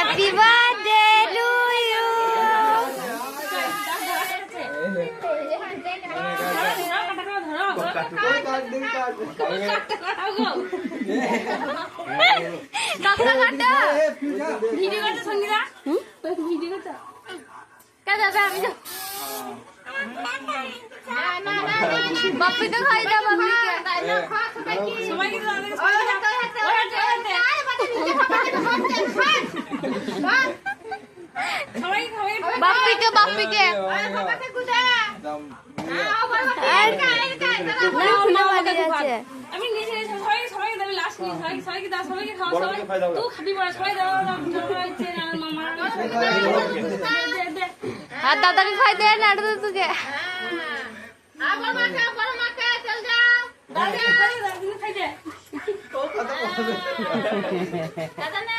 Happy birthday to you. Bappi তো খাই দাও, বাপ্পিকে বাপ্পিকে আমি নিজে সবাইকে দেবে লাস্ট সবাইকে দাও, সবাইকে খাওয়া, সবাই তুই খাবি বড়, সবাই দাও মামা আর দাদাকে খাই দে না তোকে। দাদা না